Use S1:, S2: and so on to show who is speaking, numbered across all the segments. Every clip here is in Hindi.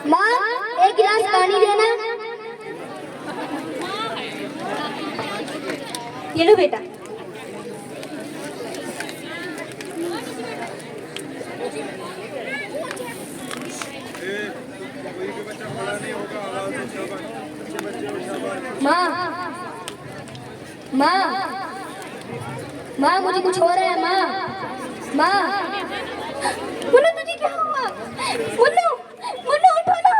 S1: माँ एक गिलास पानी देना। ये लो बेटा। माँ माँ माँ मुझे कुछ हो रहा है माँ। माँ मुन्नू तुझे क्या हुआ? मुन्नू मुन्नू उठो ना।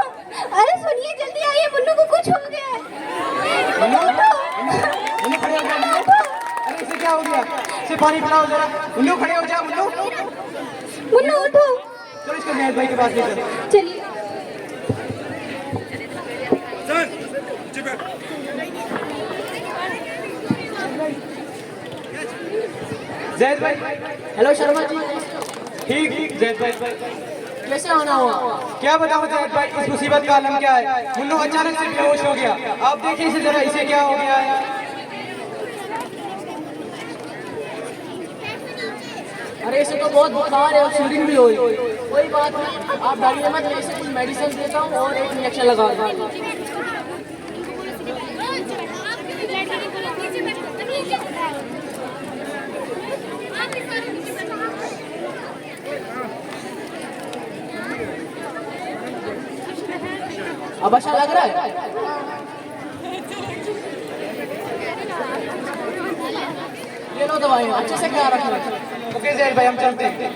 S1: अरे सुनिए जल्दी आइए, मुन्नू को कुछ हो गया है। मुन्नू उठो।
S2: मुन्नू खड़े हो जा मुन्नू। अरे इसे क्या हो गया? इसे पानी पिलाओ जरा। मुन्नू खड़े हो जा मुन्नू।
S1: मुन्नू उठो।
S2: चलो इसको महेश भाई के पास ले चलो।
S1: चलिए।
S2: जैद भाई।
S3: हेलो शर्मा जी।
S2: ठीक जैद भाई।
S3: कैसे आना हुआ?
S2: क्या बताऊं जैद भाई, इस मुसीबत का आलम क्या है। मुन्नू अचानक से बेहोश हो गया। आप देखिए इसे जरा, इसे क्या हो गया है।
S3: अरे इसे तो बहुत बुखार है और शूटिंग भी हुई। कोई बात नहीं, आप डरिए मत, मैं इसे कुछ मेडिसिन देता हूँ और एक इंजेक्शन लगा दूँगा। अब अच्छा लग रहा है? ये लो दवाई, अच्छे से ख्याल रखना।
S2: ओके जैद भाई, हम चलते हैं।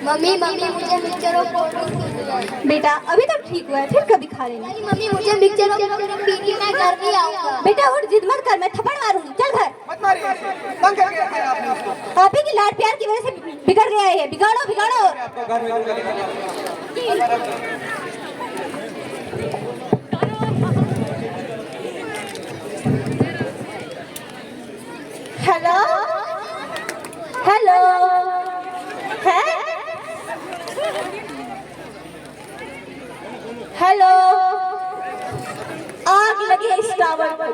S1: मम्मी मम्मी मुझे मिक्सचर और कोल्ड ड्रिंक। बेटा अभी तक ठीक हुआ है, फिर कभी खा लेना। नहीं मम्मी मुझे मिक्सचर और कोल्ड ड्रिंक पीनी, मैं घर नहीं आऊंगा। बेटा उठ, जिद मत कर, मैं थप्पड़ मारूंगी। चल घर।
S2: मत मारिए इसे। तंग करके रखा है आपने उसको।
S1: आप ही की लाड प्यार की वजह से बिगड़ गया है। बिगाड़ो बिगाड़ो।
S2: आपको घर में
S1: हेलो हेलो है हेलो। आग लगी इस टावर पर,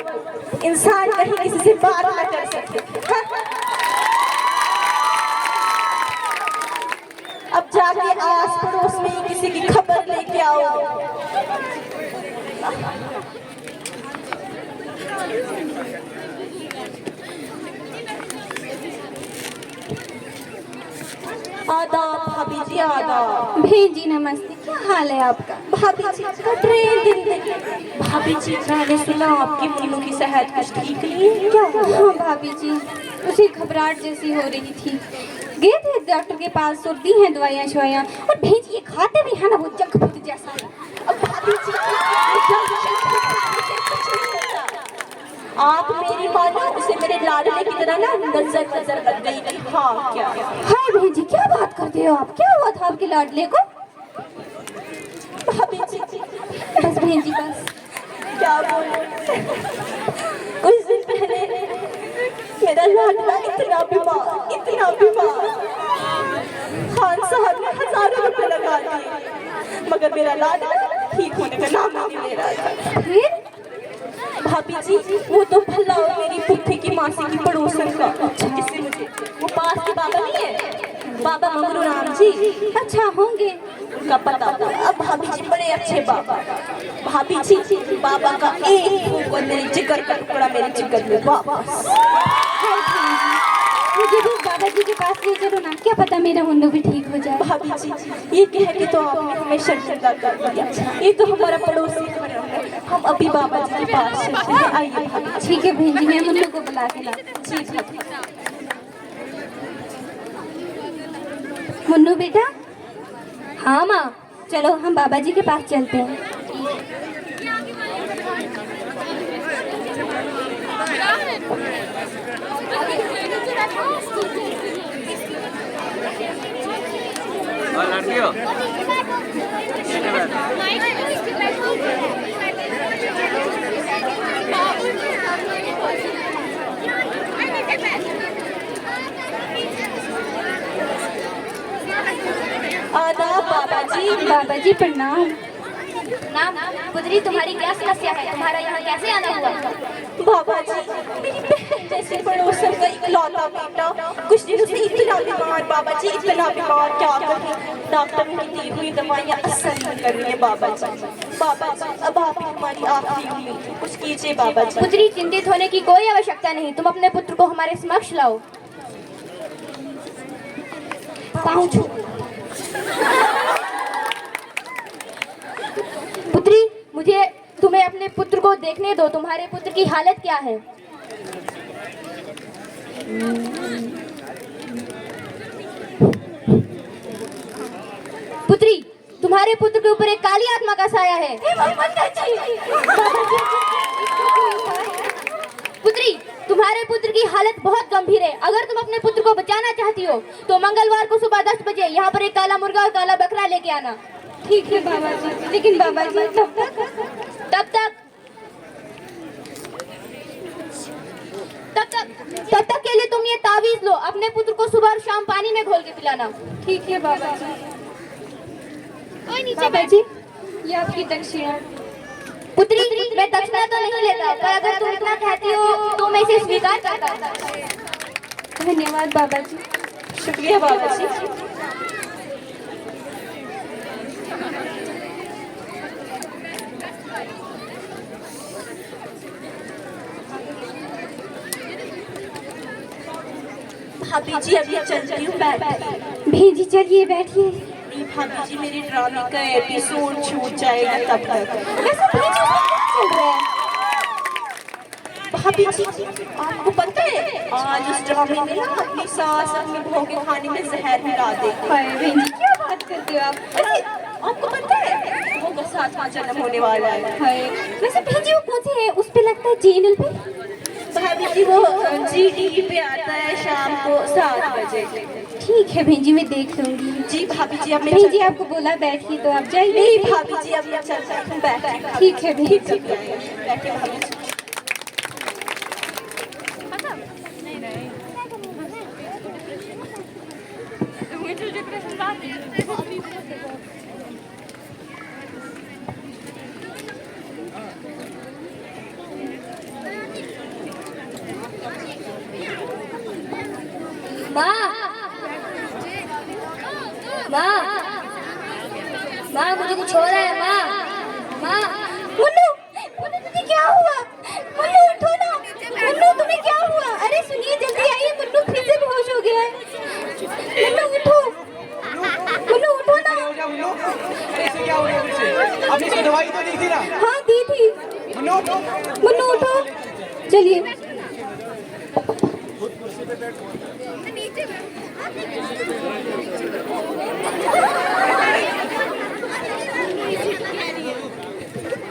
S1: इंसान कहीं किसी से बात न कर सके। अब जाके आस पड़ोस में किसी की खबर लेके आओ। आदाब भाभी जी, आदाब। भेजी नमस्ते, क्या हाल है आपका? भाभी जी कट रही है जिंदगी। भाभी जी मैंने सुना आपकी मुन्नू की सेहत कुछ ठीक नहीं है क्या? हाँ भाभी जी, उसे घबराहट जैसी हो रही थी। गए थे डॉक्टर के पास, तो दी हैं दवाइयाँ शवाइयाँ, और भेजिए खाते भी है ना वो जगभूत जैसा। अब भाभी जी आप मेरी मानो, उसे मेरे लाडले की तरह ना नजर नजर लग गई थी। हाँ क्या? हाय बहन जी क्या बात करते हो आप? क्या हुआ था आपके लाडले को? भाभी जी बस बहन जी बस क्या बोलूं। कुछ दिन पहले मेरा लाडला इतना बीमार। खान साहब ने हजारों रुपए लगा दिए, मगर मेरा लाडला ठीक होने का नाम नहीं ले रहा था। फिर भाभी जी वो तो भला और मेरी पुप्पी की मासी की पड़ोसन का, जिससे मुझे वो पास के बाबा नहीं है, बाबा मंगरू राम जी। अच्छा होंगे, उनका पता था। अब भाभी जी बड़े अच्छे बाबा। भाभी जी बाबा का एक फूंक और मेरे जिगर का टुकड़ा मेरे जिगर में वापस। मुझे भी बाबा जी के पास ले चलो ना, क्या पता मेरा मुन्नू भी ठीक हो जाए। भाभी जी ये कह के तो आपने हमें शर्मिंदा कर दिया। ये तो हमारा पड़ोसी है, हम अभी बाबा जी के पास चलते हैं। आइए भाभी। ठीक है बहन जी, मैं मुन्नू को बुला के लाती हूँ। मुन्नू बेटा। हाँ माँ, चलो हम बाबा जी के पास चलते हैं।
S4: और लड़कियों
S1: आदाब बाबा जी। बाबा जी प्रणाम। नाम पुत्री, तुम्हारी क्या समस्या है? तुम्हारा यहाँ कैसे आना हुआ? बाबा जी मेरी बहन जैसे पड़ोसन का इकलौता इकलौता बेटा कुछ दिनों से इतना बीमार बाबा जी, इतना बीमार, क्या करें। डॉक्टर ने दी हुई दवाइयाँ असर नहीं कर रही है बाबा जी। बाबा जी अब आप ही हमारी आखिरी उम्मीद, कुछ कीजिए बाबा जी।
S5: पुत्री, चिंतित होने की कोई आवश्यकता नहीं। तुम अपने पुत्र को हमारे समक्ष लाओ।
S1: पहुँचो।
S5: पुत्री, मुझे तुम्हें अपने पुत्र को देखने दो। तुम्हारे पुत्र की हालत क्या है? पुत्री, तुम्हारे पुत्र के ऊपर एक काली आत्मा का साया है। पुत्री, तुम्हारे पुत्र की हालत बहुत गंभीर है। अगर तुम अपने पुत्र को बचाना चाहती हो तो मंगलवार को सुबह 10 बजे यहाँ पर एक काला मुर्गा और काला बकरा लेके आना।
S1: ठीक है बाबा जी, लेकिन बाबा जी
S5: तब तक के लिए तुम ये तावीज लो। अपने पुत्र को सुबह और शाम पानी में घोल के पिलाना।
S1: ठीक है बाबा जी।
S5: बाबा जी,
S1: ये आपकी दक्षिणा।
S5: पुत्री, मैं दक्षिणा तो नहीं लेता, पर अगर तुम इतना कहती हो तो मैं इसे स्वीकार करता हूँ।
S1: धन्यवाद बाबा जी, शुक्रिया बाबा जी। भाभी जी अभी चलती हूँ, बैठ।
S5: भेजी, चलिए बैठिए।
S1: नहीं भाभी जी, मेरे ड्रामे का एपिसोड छूट जाएगा तब तक।
S5: वैसे भेजी चल रहा है।
S1: भाभी जी आपको पता है आज उस ड्रामे में ना अपनी सास अपने बहू के खाने में जहर मिला दे।
S5: बहन जी, क्या बात करते हो आप?
S1: अरे आपको पता है बहू का 7वां जन्म होने वाला है।
S5: वैसे भेजी वो कौन सी है? उस पे लगता है चैनल पे।
S1: भाभी जी वो जी टीवी पे आता है शाम को 7 बजे।
S5: ठीक है भेजी, मैं देख लूंगी।
S1: जी भाभी जी अब मैं
S5: भेजी आपको बोला बैठिए तो आप जाइए।
S1: नहीं भाभी जी अब मैं चलती हूँ, बैठे।
S5: ठीक है भेजी।
S1: बैठे भाभी जी।
S5: माँ, मुझे कुछ हो रहा है। माँ, मुन्नू, तुम्हें क्या हुआ? मुन्नू उठो ना। मुन्नू, तुम्हें क्या हुआ? अरे सुनिए, जल्दी आइए, मुन्नू फिर से बेहोश हो गया है। मुन्नू उठो, मुन्नू उठो ना।
S2: ऐसे क्या हो गया फिर से? आपने इसको दवाई तो दी थी ना?
S5: हाँ दी थी। मुन्नू उठो, चलिए।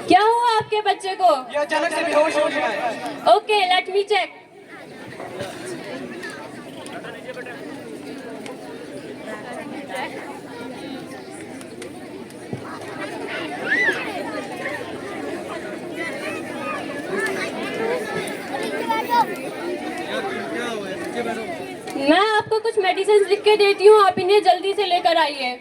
S6: क्या हुआ आपके बच्चे को?
S2: ये अचानक से बेहोश हो गया है।
S6: Okay, let me check. मैं आपको कुछ मेडिसिन लिख के देती हूँ, आप इन्हें जल्दी से लेकर आइए।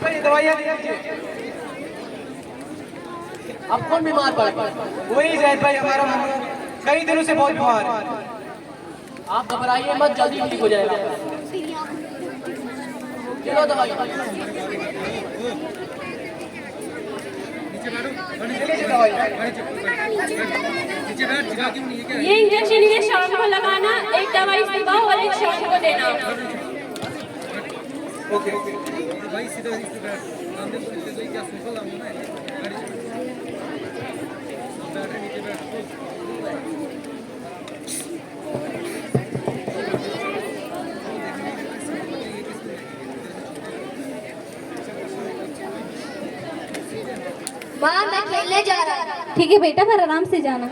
S2: ये दवाइयाँ दे दीजिए।
S3: अब कौन बीमार पड़ा?
S2: वही जैद भाई, हमारा मन्नू कई दिनों से बहुत बीमार है।
S3: आप घबराइए मत, जल्दी ठीक हो जाएगा। चलो दवाई।
S6: ये इंजेक्शन इन्हें शाम को लगाना, एक दवाई सुबह और एक शाम को देना।
S2: ओके।
S5: माँ, मैं खेलने जा रहा हूँ।
S1: ठीक है बेटा, पर आराम से जाना।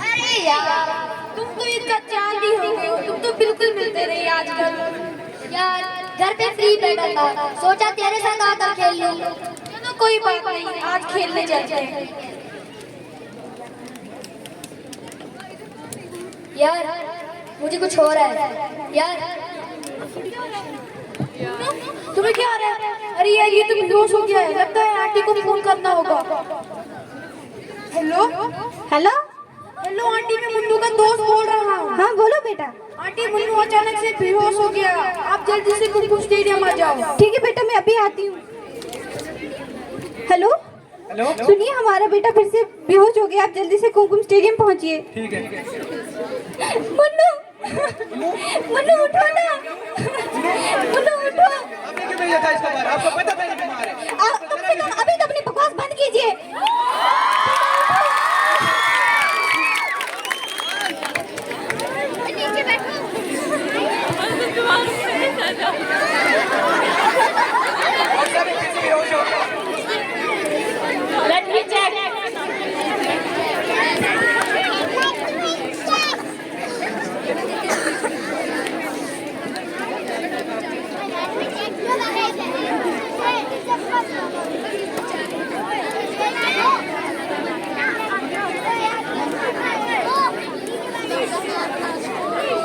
S5: अरे यार, तुम तो इतना चांदी हो गए हो। तुम तो बिल्कुल मिलते नहीं आजकल। यार, घर पे फ्री बैठा था, सोचा तेरे साथ आकर खेल लूं। चलो कोई बात नहीं, आज खेलने चलते हैं। यार, मुझे कुछ हो रहा है। यार, तुम्हें क्या आ रहा है? अरे यार ये तो बेहोश हो गया है, लगता है आंटी को फोन करना होगा। Hello
S1: hello.
S5: हेलो आंटी, मैं मुन्नू का दोस्त बोल रहा हूँ।
S1: हाँ बोलो बेटा।
S5: आंटी मुन्नू अचानक से बेहोश हो गया, आप जल्दी से कुमकुम स्टेडियम आ जाओ।
S1: ठीक है बेटा, मैं अभी आती हूँ। हेलो।
S2: हेलो।
S1: सुनिए, हमारा बेटा फिर से बेहोश हो गया, आप जल्दी से कुमकुम स्टेडियम पहुंचिए।
S2: ठीक है।
S1: मुन्नू, मुन्नू उठो ना, मुन्नू उठो।
S2: आपने क्यों भेजा था इसको बाहर? आपको पता था ये बीमार है।
S1: आप कम से कम अभी तो अपनी बकवास बंद कीजिए।
S2: और सब एक फिर से बेहोश हो गया।
S6: Let me check.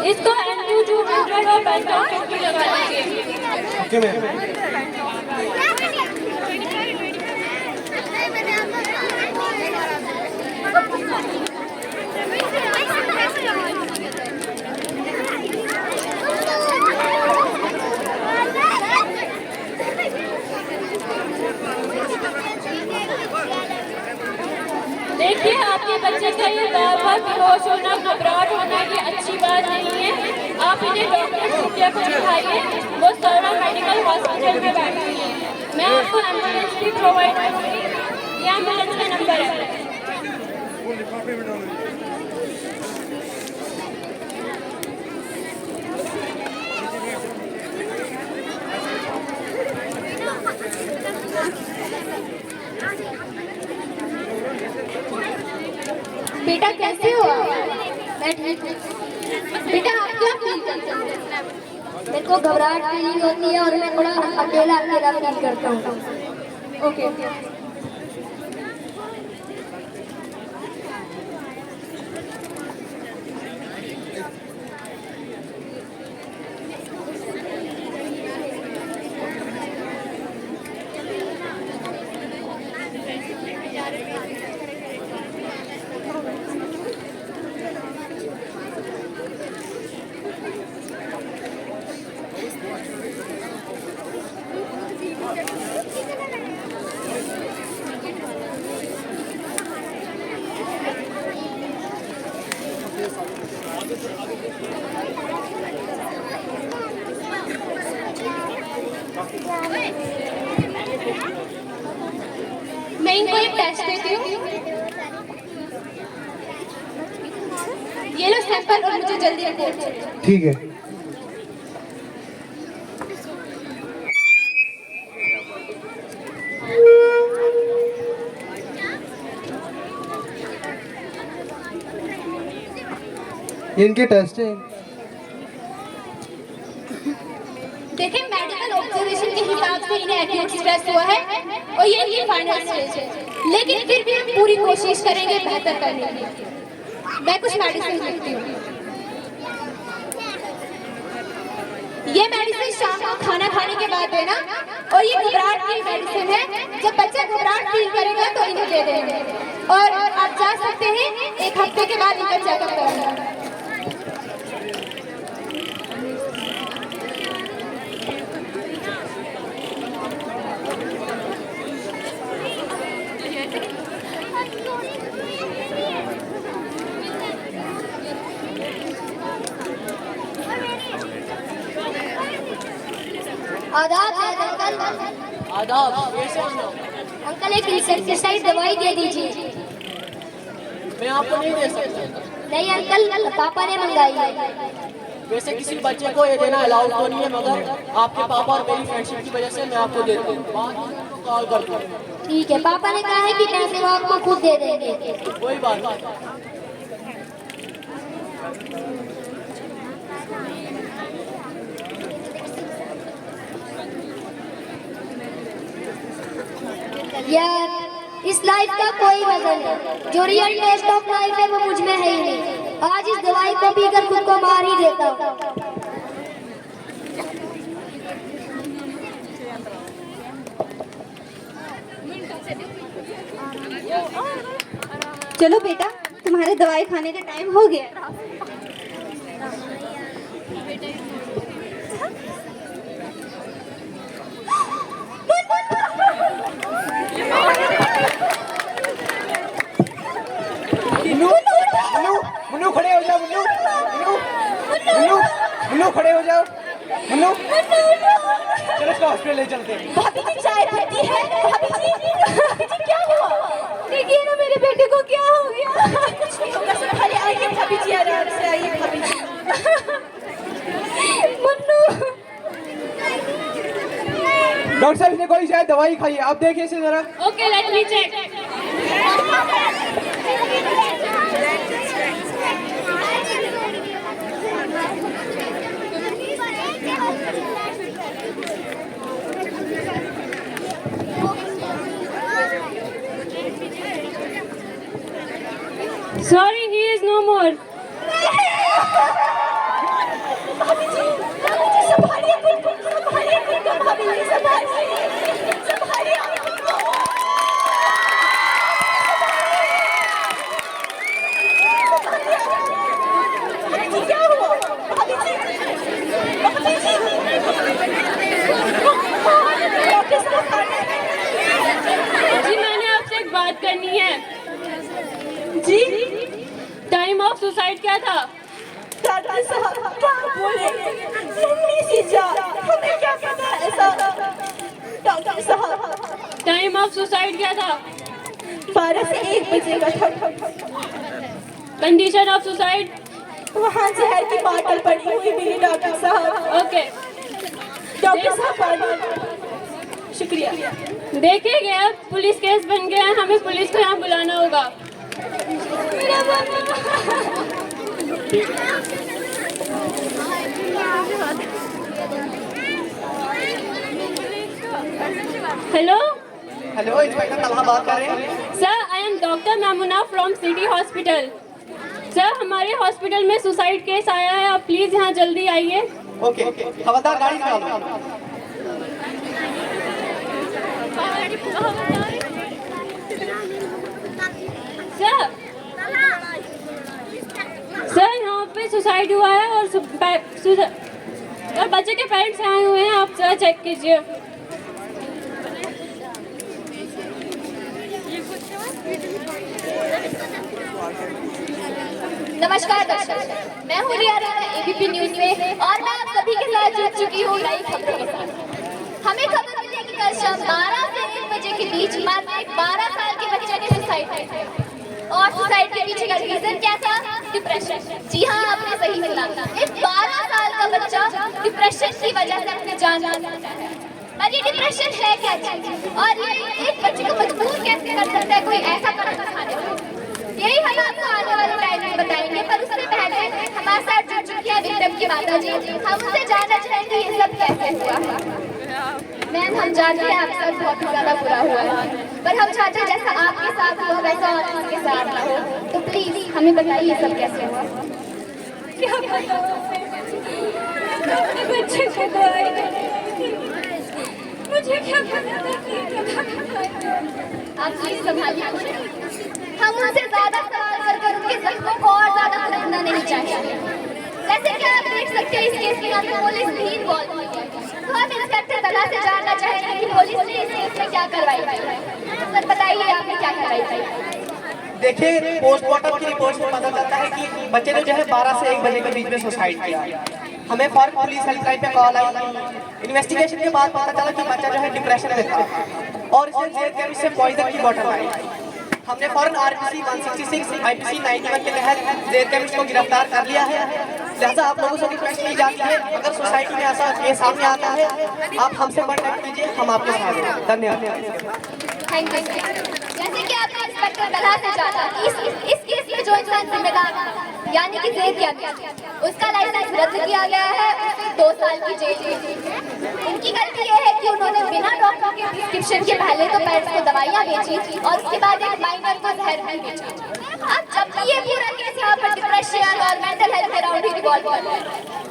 S6: इसको NU200 और बैंकॉक की लगा दीजिए।
S2: Okay ma'am.
S6: देखिए, आपके बच्चे का ये बार बार बेहोश होना, घबराहट होना ये अच्छी बात नहीं है। आप इन्हें डॉक्टर सूर्या को दिखाइए, वो सौरा मेडिकल हॉस्पिटल में बैठी है। मैं आपको एम्बुलेंस भी प्रोवाइड करूँगी, ये एम्बुलेंस का नंबर है।
S5: बेटा कैसे हो? मैं ठीक हूँ। बेटा आप क्या फील करते हो? मेरे को घबराहट फीलिंग होती है और मैं थोड़ा अकेला अकेला फील करता हूँ। ओके।
S6: मैं इनको एक टेस्ट देती हूँ। ये लो सैंपल और मुझे जल्दी रिपोर्ट।
S2: ठीक है। इनके टेस्ट है।
S6: देखिए, मेडिकल ऑब्जर्वेशन के हिसाब से इन्हें एक्यूट स्ट्रेस हुआ है और ये इनकी फाइनल स्टेज है, लेकिन फिर भी हम पूरी कोशिश करेंगे बेहतर करने की। मैं कुछ मेडिसिन लिखती हूँ। ये मेडिसिन शाम को खाना खाने के बाद देना, और ये घबराहट की मेडिसिन है। जब बच्चा घबराहट फील करेगा तो इन्हें दे देंगे, और आप जा सकते हैं 1 हफ्ते के बाद इनका चेकअप कराना।
S5: आदाब अंकल।
S3: आदाब, कैसे हो?
S5: अंकल एक इंसेक्टिसाइड दवाई दे दीजिए।
S3: मैं आपको नहीं दे सकता।
S5: नहीं अंकल, पापा ने मंगाई है।
S3: वैसे किसी बच्चे को ये देना अलाउड तो नहीं है, मगर आपके पापा और मेरी फ्रेंडशिप की वजह से मैं आपको देता हूँ। बाद में आपको कॉल कर दूँ।
S5: ठीक है, पापा ने कहा है कि पैसे वो आपको खुद दे देंगे।
S3: कोई बात नहीं।
S5: यार इस लाइफ का कोई वजन नहीं, जो रियल टेस्ट ऑफ लाइफ है वो मुझ में है ही नहीं। आज इस दवाई को पीकर खुद को मार ही देता हूँ। चलो बेटा, तुम्हारे दवाई खाने का टाइम हो गया।
S2: मुन्नू मुन्नू मुन्नू खड़े हो जाओ। मुन्नू मुन्नू मुन्नू मुन्नू खड़े हो जाओ। मुन्नू चलो इसको हॉस्पिटल ले चलते हैं।
S1: भाभी जी चाय पीती है? भाभी जी क्या हुआ? देखिए ना मेरे बेटे को क्या हो गया। कुछ नहीं होगा, संभालिए। आइए भाभी जी, आराम से आइए भाभी जी। मुन्नू
S2: डॉक्टर साहब ने कोई शायद दवाई खाई है, आप देखिए इसे जरा।
S6: Okay, let me check. Sorry, he is no more.
S1: भाभी जी संभालिए, बिल्कुल संभालिए, बिल्कुल भाभी जी संभालिए, संभालिए आपको। भाभी जी क्या हुआ? भाभी जी डॉक्टर साहब,
S6: जी मैंने आपसे एक बात करनी है।
S1: जी
S6: टाइम ऑफ सुसाइड क्या था?
S1: डॉक्टर साहब क्या बोले? मम्मी सी जान, हमें क्या पता ऐसा। डॉक्टर साहब
S6: टाइम ऑफ सुसाइड क्या था?
S1: 12 से 1 बजे का था।
S6: Condition of suicide?
S1: वहाँ जहर की बोतल पड़ी हुई मिली डॉक्टर साहब।
S6: ओके,
S1: डॉक्टर साहब शुक्रिया।
S6: देखे गया, पुलिस केस बन गया, हमें पुलिस को यहाँ बुलाना होगा। हेलो
S2: हेलो, इंस्पेक्टर तलहा बात कर रहे हैं।
S6: Sir, I am doctor Maimuna from city hospital. Sir, हमारे हॉस्पिटल में सुसाइड केस आया है, आप प्लीज यहाँ जल्दी आइए।
S2: ओके, खबरदार गाड़ी निकालो।
S6: सर यहाँ पे सुसाइड हुआ है और बच्चे के पेरेंट्स आए हुए हैं, आप सर चेक कीजिए।
S5: नमस्कार दर्शक, मैं हूँ रिया राणा एबीपी न्यूज में और मैं आप सभी के साथ जुड़ चुकी हूँ नई खबरों के साथ। हमें खबर मिली कि कल शाम 12 से 1 बजे के बीच मात्र एक 12 साल के बच्चे ने सुसाइड किया। और सुसाइड के पीछे का रीजन क्या था? डिप्रेशन। जी हाँ, आपने सही सुना। एक 12 साल का बच्चा डिप्रेशन की वजह से अपनी जान ले लेता है। पर ये डिप्रेशन है क्या चीज, और ये एक बच्चे को मजबूर कैसे कर सकता है कोई ऐसा कदम उठाने को? यही हम आपको आने वाले टाइम में बताएंगे, पर उससे पहले हमारे साथ जुड़ चुकी है विक्रम की माता जी। हम उनसे जानना चाहेंगे ये सब कैसे हुआ। मैम, हम जानते हैं आपके साथ बहुत ज्यादा बुरा हुआ है, पर हम चाहते हैं जैसा आपके साथ हुआ वैसा और किसी के साथ ना हो। तो प्लीज हमें बताइए ये सब कैसे हुआ।
S1: क्या पता अपने बच्चे को दवाई, मुझे क्या पता।
S5: आप प्लीज संभालिए। हम उनसे ज्यादा सवाल कर उनके जख्मों को और ज्यादा खरीदना नहीं चाहिए। जैसे कि आप देख सकते हैं इस केस में यहाँ पे पुलिस भी इन्वॉल्व हुई है, तो हम इंस्पेक्टर तलहा से जानना चाहेंगे कि पुलिस ने इस केस में क्या कार्रवाई की। सर बताइए आपने क्या कार्रवाई की?
S2: देखिए, पोस्टमार्टम की रिपोर्ट से पता चलता है कि बच्चे ने जो है 12 से 1 बजे के बीच में सुसाइड किया। हमें फौरन पुलिस हेल्पलाइन पे कॉल आई। इन्वेस्टिगेशन के बाद पता चला कि बच्चा जो है डिप्रेशन में था और इसे जेल केमिस्ट से पॉइजन की बोतल आई। हमने फौरन आरपीसी 166 आईपीसी 91 के तहत जेल केमिस्ट को गिरफ्तार कर लिया है। लिहाजा आप लोगों से रिक्वेस्ट की जाती है, अगर सोसाइटी में ऐसा केस सामने आता है आप हमसे कॉन्टैक्ट कीजिए, हम आपके साथ हैं। धन्यवाद।
S5: Thank you. जैसे कि आपने इंस्पेक्टर तलहा से जाना इस केस में जो इंसान जिम्मेदार था यानी कि जेल किया गया, उसका लाइसेंस रद्द किया गया है, उसे 2 साल की जेल दी है। उनकी गलती ये है कि उन्होंने बिना डॉक्टर के प्रिस्क्रिप्शन के पहले तो पेरेंट्स को दवाइयाँ बेची और उसके बाद एक माइनर को जहर भी बेचा। अब जब भी ये पूरा केस यहाँ पर डिप्रेशन और मेंटल हेल्थ के अराउंड ही रिवॉल्व कर रहा है,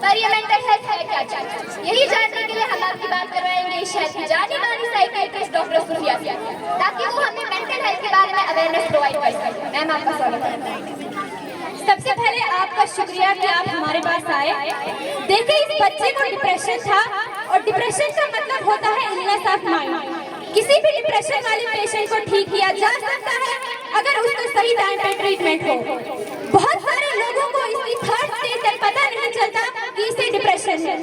S5: पर ये मेंटल हेल्थ है क्या चीज, यही जानने के लिए हम आपकी बात करवाएंगे इस शहर की जानी मानी साइकियाट्रिस्ट डॉक्टर सुफिया से, ताकि वो हमें मेंटल मेंटल हेल्थ के बारे में अवेयरनेस प्रोवाइड कर सकें। मैम आपका स्वागत है।
S1: सबसे पहले आपका शुक्रिया कि आप हमारे पास आए। देखिए, इस बच्चे को डिप्रेशन था और डिप्रेशन का मतलब होता है इलनेस ऑफ माइंड। किसी भी डिप्रेशन वाले पेशेंट को ठीक किया जा सकता है अगर उसको सही टाइम पे ट्रीटमेंट हो। बहुत सारे लोगों को इसकी थर्ड स्टेज तक पता नहीं चलता कि इसे डिप्रेशन है।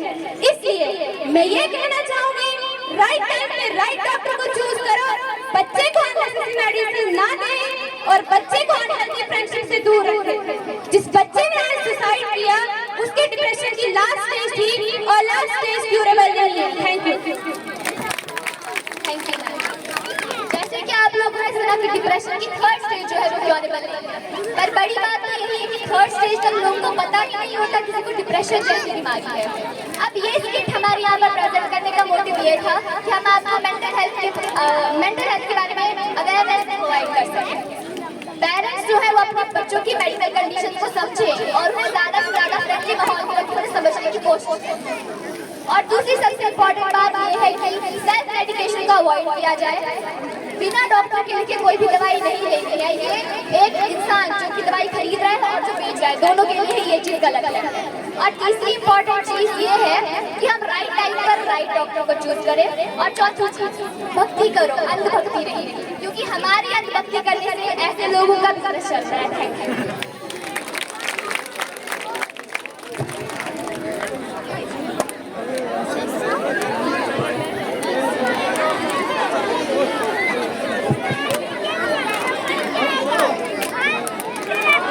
S1: इसलिए मैं ये कहना चाहूंगी, राइट टाइम पे राइट डॉक्टर को चूज करो। बच्चे को अननेसेसरी मेडिसिन ना दें और बच्चे को अनहेल्दी फ्रेंडशिप से दूर रखें। जिस बच्चे ने आज सुसाइड किया उसके डिप्रेशन की लास्ट स्टेज थी और लास्ट स्टेज क्यूरेबल नहीं है। Thank you.
S5: Thank you ma'am. जैसे कि आप लोगों ने सुना कि डिप्रेशन की थर्ड स्टेज जो है वो क्योरेबल नहीं है, पर बड़ी बात तो यही है कि थर्ड स्टेज तक लोगों को पता ही नहीं होता किसी को डिप्रेशन जैसी बीमारी है। अब ये स्किट हमारे यहाँ पर प्रेजेंट करने का मोटिव ये था कि हम आपको मेंटल हेल्थ के बारे में अवेयरनेस प्रोवाइड कर सकें। पेरेंट्स जो है वो अपने बच्चों की मेडिकल कंडीशन को समझें और उन्हें ज़्यादा से ज़्यादा फ्रेंडली माहौल में रखकर समझने की कोशिश करें। और दूसरी सबसे इम्पोर्टेंट बात ये है कि सेल्फ मेडिकेशन को अवॉइड किया जाए। बिना डॉक्टर के लिखे कोई भी दवाई नहीं लेनी है। ये एक इंसान जो कि दवाई खरीद रहा है और जो बेच रहा है, दोनों के लिए ये चीज़ गलत है। और तीसरी इम्पोर्टेंट चीज़ ये है कि हम राइट टाइम पर राइट डॉक्टर को चूज करें। और चौथी चीज़, भक्ति करो, अंधभक्ति नहीं, क्योंकि हमारी अंधभक्ति करने से ऐसे लोगों का बिजनेस चल रहा है। Thank you.